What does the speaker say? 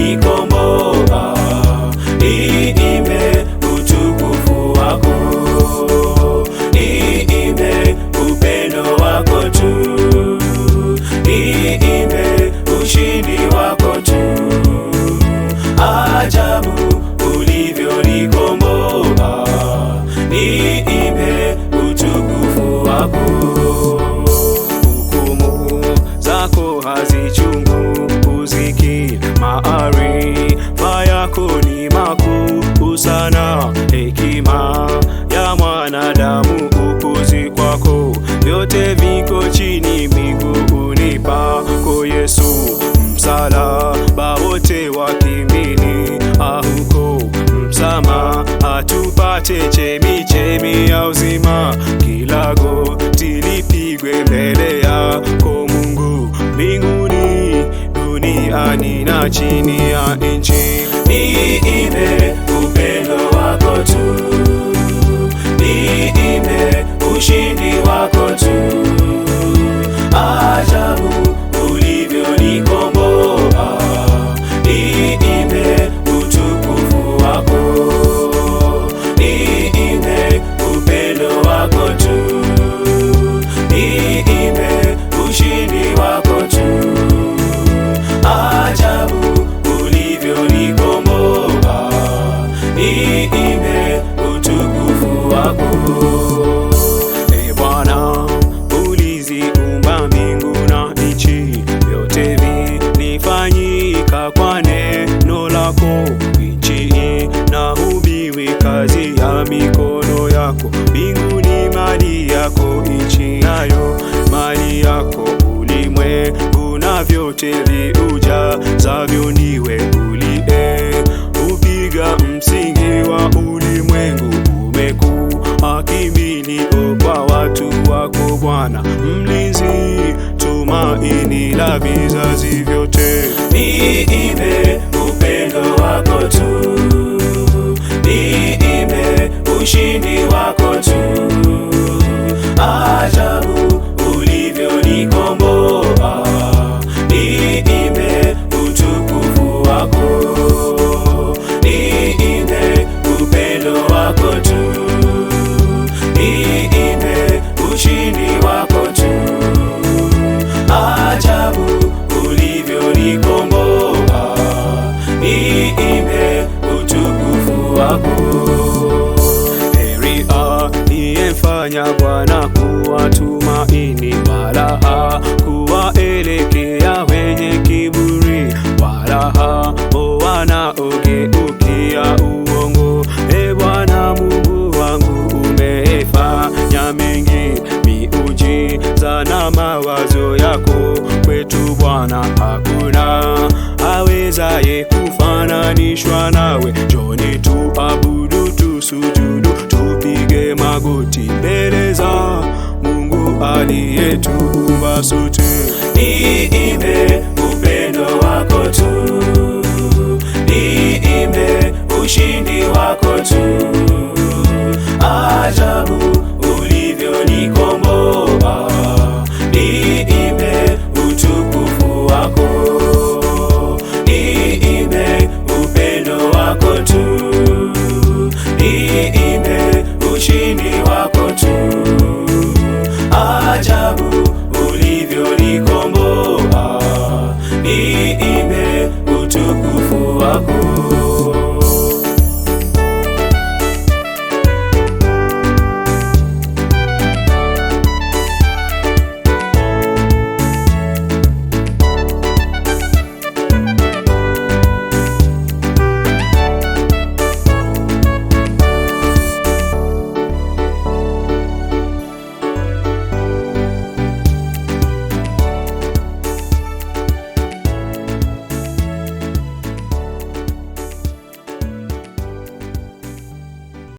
ulivyonikomboa. Niimbe utukufu wako, niimbe upendo wako tu, niimbe ushindi wako tu. Ajabu ulivyonikomboa, niimbe utukufu wako. Hukumu zako hazichunguziki, maarifa yako ni makuu sana. Hekima ya mwanadamu upuzi kwako, vyote viko chini miguuni pako Yesu. Msalaba wote wakimbilia huko, msamaha tupate, chemichemi ya uzima. Kila goti lipigwe mbele yako Mungu, mbinguni, duniani na chini ya nchi. Niimbe upendo wako tu, niimbe ushindi wako tu. Ajabu ulivyonikomboa, niimbe utukufu wako, niimbe upendo wako tu, niimbe ushindi wako tu. Ajabu ulivyonikomboa, niimbe utukufu wako. Ee Bwana, uliziumba mbingu na nchi, vyote vilifanyika kwa neno lako. Nchi inahubiri kazi ya mikono yako, mbingu ni mali yako, nchi nayo mali yako. Ulimwengu na vyote viujazavyo niwe uliupiga msingi wa ulimwengu. Umekuwa kimbilio kwa watu wako Bwana, mlinzi, tumaini la vizazi vyote. Niimbe upendo wako tu, niimbe ushindi wako tu. Ajabu ulivyonikomboa, niimbe utukufu wako, niimbe upendo wako tu, niimbe ushindi wako tu. Ajabu ulivyonikomboa, niimbe utukufu wako. Heri aliyemfanya Bwana kuwa tumaini, wala hakuwaelekea wenye kiburi, wala hao wanaogeukia uongo. Ee Bwana Mungu wangu, umefanya mengi, miujiza na mawazo yako kwetu Bwana. Hakuna awezaye kufananishwa nawe. Njoni tuabudu, tusujudu, tupige magoti mbele za Mungu aliyetuumba sote. Niimbe upendo wako tu, niimbe ushindi wako tu. Ajabu ulivyonikomboa, niimbe utukufu wako, niimbe upendo wako tu, niimbe ushindi wako tu. Ajabu ulivyonikomboa, niimbe utukufu wako.